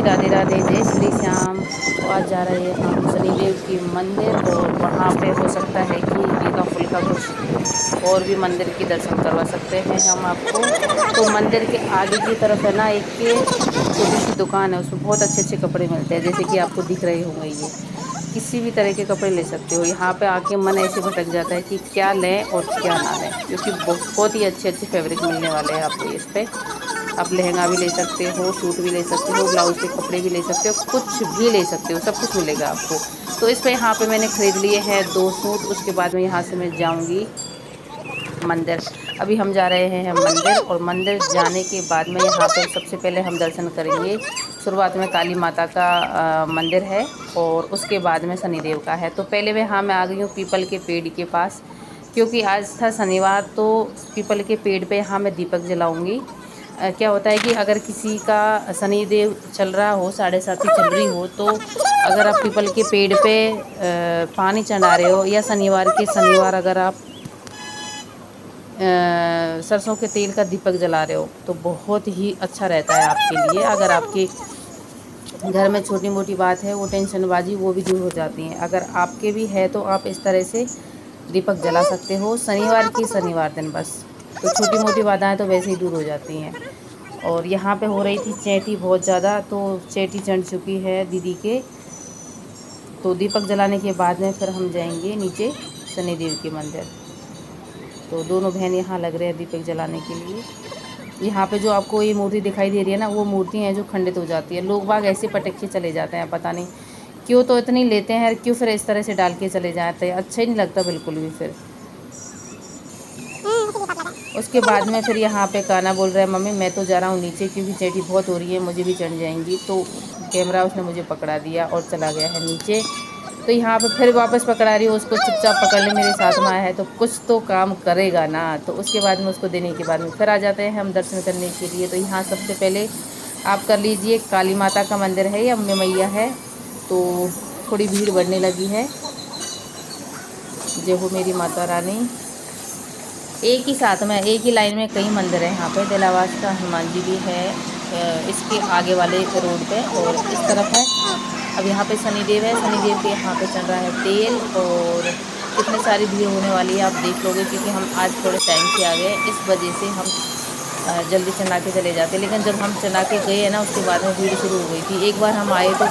राधे राधे, जय श्री श्याम। तो आज जा रहे हैं हम शनिदेव की मंदिर और वहाँ पे हो सकता है कि हल्का फुल्का कुछ और भी मंदिर की दर्शन करवा सकते हैं हम आपको। तो मंदिर के आगे की तरफ है ना, एक के छोटी सी दुकान है, उसमें बहुत अच्छे अच्छे कपड़े मिलते हैं, जैसे कि आपको दिख रहे होंगे। ये किसी भी तरह के कपड़े ले सकते हो। यहाँ पे आके मन ऐसे भटक जाता है कि क्या लें और क्या ना लें, क्योंकि बहुत ही अच्छे अच्छे फैब्रिक मिलने वाले हैं आपको इस पे। आप लहंगा भी ले सकते हो, सूट भी ले सकते हो, ब्लाउज के कपड़े भी ले सकते हो, कुछ भी ले सकते हो, सब कुछ मिलेगा आपको। तो इस पे यहाँ पे मैंने ख़रीद लिए हैं 2 सूट। उसके बाद में यहाँ से मैं जाऊँगी मंदिर। अभी हम जा रहे हैं मंदिर, और मंदिर जाने के बाद में यहाँ पे सबसे पहले हम दर्शन करेंगे। शुरुआत में काली माता का मंदिर है, और उसके बाद में शनिदेव का है। तो पहले मैं आ गई हूँ पीपल के पेड़ के पास, क्योंकि आज था शनिवार। तो पीपल के पेड़ पे यहाँ मैं दीपक जलाऊँगी। क्या होता है कि अगर किसी का शनिदेव चल रहा हो, 7.5 चल रही हो, तो अगर आप पीपल के पेड़ पे पानी चढ़ा रहे हो, या शनिवार के शनिवार अगर आप सरसों के तेल का दीपक जला रहे हो, तो बहुत ही अच्छा रहता है आपके लिए। अगर आपके घर में छोटी मोटी बात है, वो टेंशनबाजी वो भी दूर हो जाती हैं। अगर आपके भी है तो आप इस तरह से दीपक जला सकते हो शनिवार की शनिवार दिन बस। तो छोटी मोटी बाधाएं तो वैसे ही दूर हो जाती हैं। और यहाँ पे हो रही थी चैती बहुत ज़्यादा, तो चैती चढ़ चुकी है दीदी के। तो दीपक जलाने के बाद में फिर हम जाएंगे नीचे शनिदेव के मंदिर। तो दोनों बहन यहाँ लग रहे हैं दीपक जलाने के लिए। यहाँ पे जो आपको ये मूर्ति दिखाई दे रही है ना, वो मूर्ति हैं जो खंडित हो जाती है। लोग बाग ऐसे पटक के चले जाते हैं, पता नहीं क्यों। तो इतनी लेते हैं, क्यों फिर इस तरह से डाल के चले जाते हैं, अच्छा ही नहीं लगता बिल्कुल भी। फिर उसके बाद में फिर यहाँ पे काना बोल रहा है, मम्मी मैं तो जा रहा हूँ नीचे, क्योंकि चैटी बहुत हो रही है, मुझे भी चढ़ जाएंगी। तो कैमरा उसने मुझे पकड़ा दिया और चला गया है नीचे। तो यहाँ पे फिर वापस पकड़ा रही हूँ उसको, चुपचाप पकड़ ले, मेरे साथ में आया है तो कुछ तो काम करेगा ना। तो उसके बाद में उसको देने के बाद में फिर आ जाते हैं हम दर्शन करने के लिए। तो यहाँ सबसे पहले आप कर लीजिए, काली माता का मंदिर है या अम्बे मैया है। तो थोड़ी भीड़ बढ़ने लगी है। जय हो मेरी माता रानी। एक ही साथ में, एक ही लाइन में कई मंदिर हैं यहाँ पे। दिलावास का हनुमान जी भी है इसके आगे वाले रोड पे, और इस तरफ है। अब यहाँ पे शनिदेव है, शनिदेव के यहाँ पे चल रहा है तेल। और कितनी सारी भीड़ होने वाली है आप देख लोगे, क्योंकि हम आज थोड़े टाइम से आ गए, इस वजह से हम जल्दी चना के चले जाते। लेकिन जब हम चना के गए हैं ना, उसके बाद में भीड़ शुरू हो गई थी। एक बार हम आए तो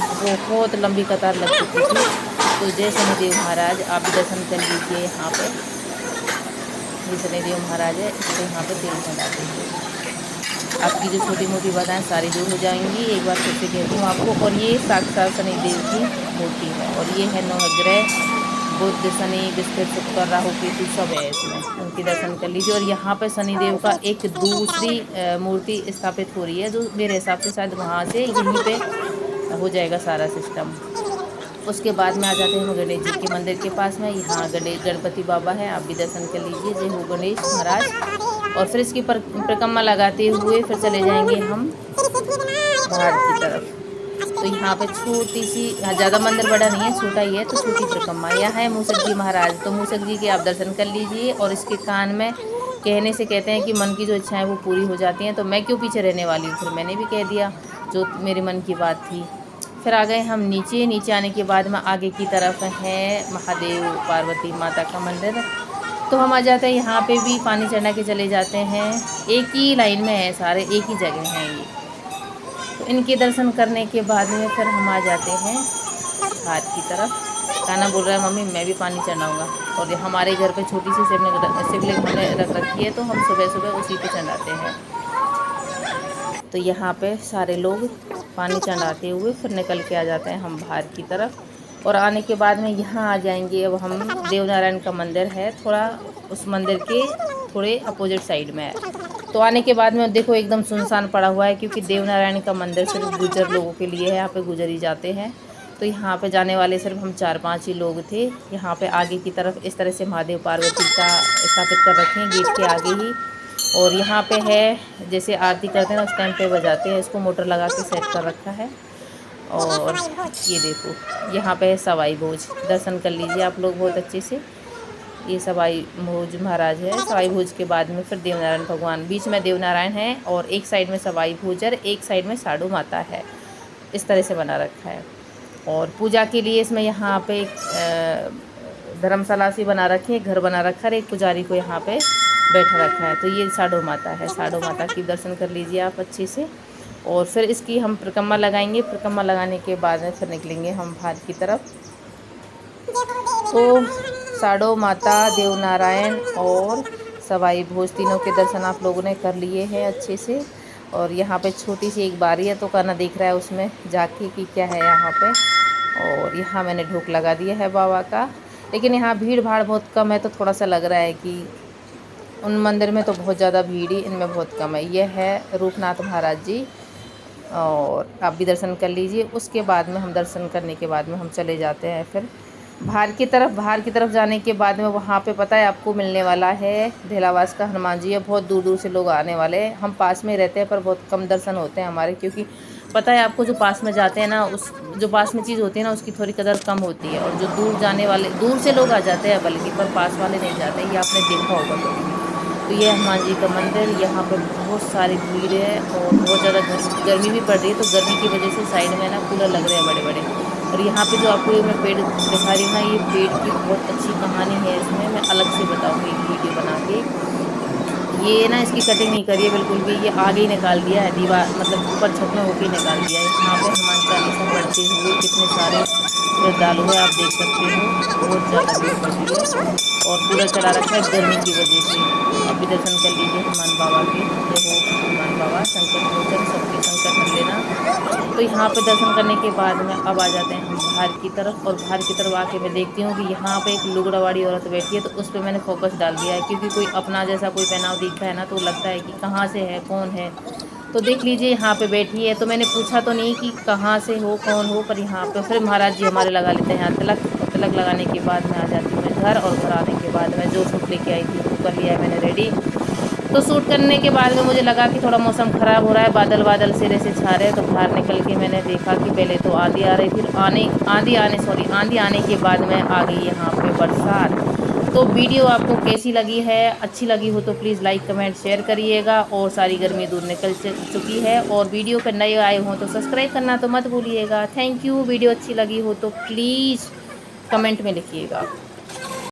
बहुत लंबी कतार लग चुकी थी। तो जय शनिदेव महाराज, आप भी दर्शन कर लीजिए यहाँ पे। ये शनिदेव महाराज है, इसको यहाँ पे तेल चढ़ा दीजिए। आपकी जो छोटी मोटी बाधाएं सारी दूर हो जाएंगी। एक बार फिर से कहती हूँ आपको। और ये साक्षात शनिदेव की मूर्ति है, और ये है नवग्रह, बुध, शनि, बृहस्पति, शुक्र, राहु, केतु सब है इसमें, उनकी दर्शन कर लीजिए। और यहाँ पे शनिदेव का एक दूसरी मूर्ति स्थापित हो रही है, जो मेरे हिसाब से शायद वहाँ से यहीं पे हो जाएगा सारा सिस्टम। उसके बाद में आ जाते हैं हम गणेश जी के मंदिर के पास में। यहाँ गणपति बाबा हैं, आप भी दर्शन कर लीजिए। जय हो गणेश महाराज। और फिर इसकी परिक्रमा लगाते हुए फिर चले जाएंगे हम बाहर की तरफ। तो यहाँ पे छोटी सी, ज़्यादा मंदिर बड़ा नहीं है, छोटा ही है, तो छोटी परिक्रमा। यहाँ है मूसक जी महाराज, तो मूसक जी के आप दर्शन कर लीजिए। और इसके कान में कहने से कहते हैं कि मन की जो इच्छाएं वो पूरी हो जाती हैं। तो मैं क्यों पीछे रहने वाली हूँ, फिर मैंने भी कह दिया जो मेरे मन की बात थी। फिर आ गए हम नीचे। नीचे आने के बाद में आगे की तरफ है महादेव पार्वती माता का मंदिर। तो हम आ जाते हैं यहाँ पे भी पानी चढ़ा के चले जाते हैं। एक ही लाइन में है सारे, एक ही जगह हैं ये। तो इनके दर्शन करने के बाद में फिर हम आ जाते हैं घाट की तरफ। काना बोल रहा है, मम्मी मैं भी पानी चढ़ाऊँगा। और हमारे घर पे छोटी सी शिवलिंग हमने रख रखी है, तो हम सुबह सुबह उसी पे चढ़ाते हैं। तो यहाँ पे सारे लोग पानी चढ़ाते हुए फिर निकल के आ जाते हैं हम बाहर की तरफ। और आने के बाद में यहाँ आ जाएंगे। अब हम देवनारायण का मंदिर है, थोड़ा उस मंदिर के थोड़े अपोजिट साइड में है। तो आने के बाद में देखो एकदम सुनसान पड़ा हुआ है, क्योंकि देवनारायण का मंदिर सिर्फ गुजर लोगों के लिए है, यहाँ पे गुजर ही जाते हैं। तो यहाँ पे जाने वाले सिर्फ हम 4-5 ही लोग थे। यहाँ पे आगे की तरफ इस तरह से महादेव पार्वती का स्थापित कर रखे हैं गेट के आगे ही। और यहाँ पे है जैसे आरती करते हैं ना, उस टाइम पे बजाते हैं इसको, मोटर लगा के सेट कर रखा है। और ये देखो यहाँ पे है सवाई भोज, दर्शन कर लीजिए आप लोग बहुत अच्छे से। ये सवाई भोज महाराज है। सवाई भोज के बाद में फिर देवनारायण भगवान, बीच में देवनारायण है, और एक साइड में सवाई भोज और एक साइड में साडू माता है। इस तरह से बना रखा है। और पूजा के लिए इसमें यहाँ पे एक धर्मशाला सी बना रखी है, घर बना रखा है, एक पुजारी को यहाँ पे बैठा रखा है। तो ये साडो माता है, साडो माता की दर्शन कर लीजिए आप अच्छे से। और फिर इसकी हम परिक्रमा लगाएंगे, परिक्रमा लगाने के बाद में फिर निकलेंगे हम बाहर की तरफ। तो साडो माता, देवनारायण और सवाई भोज तीनों के दर्शन आप लोगों ने कर लिए हैं अच्छे से। और यहाँ पे छोटी सी एक बारी है, तो काना देख रहा है उसमें जाके कि क्या है यहाँ पे। और यहाँ मैंने ढोक लगा दिया है बाबा का। लेकिन यहाँ भीड़ भाड़ बहुत कम है, तो थोड़ा सा लग रहा है कि उन मंदिर में तो बहुत ज़्यादा भीड़ ही, इनमें बहुत कम है। यह है रूपनाथ महाराज जी, और आप भी दर्शन कर लीजिए। उसके बाद में हम दर्शन करने के बाद में हम चले जाते हैं फिर बाहर की तरफ। बाहर की तरफ जाने के बाद में वहाँ पे पता है आपको मिलने वाला है धेलावास का हनुमान जी है। बहुत दूर दूर से लोग आने वाले हैं। हम पास में रहते हैं पर बहुत कम दर्शन होते हैं हमारे, क्योंकि पता है आपको जो पास में जाते हैं ना, उस जो पास में चीज़ होती है ना उसकी थोड़ी कदर कम होती है। और जो दूर जाने वाले, दूर से लोग आ जाते हैं बल्कि, पर पास वाले नहीं जाते, ये आपने देखा होगा कभी। तो ये हनुमान जी का मंदिर, यहाँ पर बहुत सारी भीड़ है और बहुत ज़्यादा गर्मी भी पड़ रही है। तो गर्मी की वजह से साइड में ना कूलर लग रहे हैं बड़े बड़े। और यहाँ पे जो आपको ये मैं पेड़ दिखा रही हूँ ना, ये पेड़ की बहुत अच्छी कहानी है। इसमें मैं अलग से बताऊँगी एक वीडियो बना के। ये ना इसकी कटिंग नहीं करी है बिल्कुल भी, ये आगे ही निकाल दिया है दीवार, मतलब ऊपर छत में होके निकाल दिया है। यहाँ पे हनुमान चालीसा पढ़ते हुए कितने सारे श्रद्धालु है, आप देख सकते हो। बहुत ज़्यादा भीड़ पड़ रही है और कूलर चला रखा है गर्मी की वजह से। आप भी दर्शन कर लीजिए हनुमान बाबा के। जय हो हनुमान बाबा, संकट मोचन, सबके संकट हर लेना। तो यहाँ पे दर्शन करने के बाद में अब आ जाते हैं हम बाहर की तरफ। और बाहर की तरफ आके मैं देखती हूँ कि यहाँ पे एक लुगड़ावाड़ी औरत बैठी है, तो उस पर मैंने फोकस डाल दिया है, क्योंकि कोई अपना जैसा कोई पहनाव दिखता है ना, तो लगता है कि कहाँ से है, कौन है। तो देख लीजिए यहाँ पे बैठी है। तो मैंने पूछा तो नहीं कि कहाँ से हो, कौन हो, पर यहाँ पे फिर महाराज जी हमारे लगा लेते हैं यहाँ तिलक। और तिलक लगाने के बाद में आ जाती हूँ मैं घर। और घर आने के बाद में जो सूट लेके आई थी वो कर लिया है मैंने रेडी। तो शूट करने के बाद में मुझे लगा कि थोड़ा मौसम ख़राब हो रहा है, बादल बादल सिरे से छा रहे हैं। तो बाहर निकल के मैंने देखा कि पहले तो आंधी आ रही, फिर आंधी आने के बाद में आ गई यहाँ पे बरसात। तो वीडियो आपको कैसी लगी है, अच्छी लगी हो तो प्लीज़ लाइक कमेंट शेयर करिएगा। और सारी गर्मी दूर निकल चुकी है। और वीडियो पर नए आए हों तो सब्सक्राइब करना तो मत भूलिएगा। Thank you. वीडियो अच्छी लगी हो तो प्लीज़ कमेंट में लिखिएगा।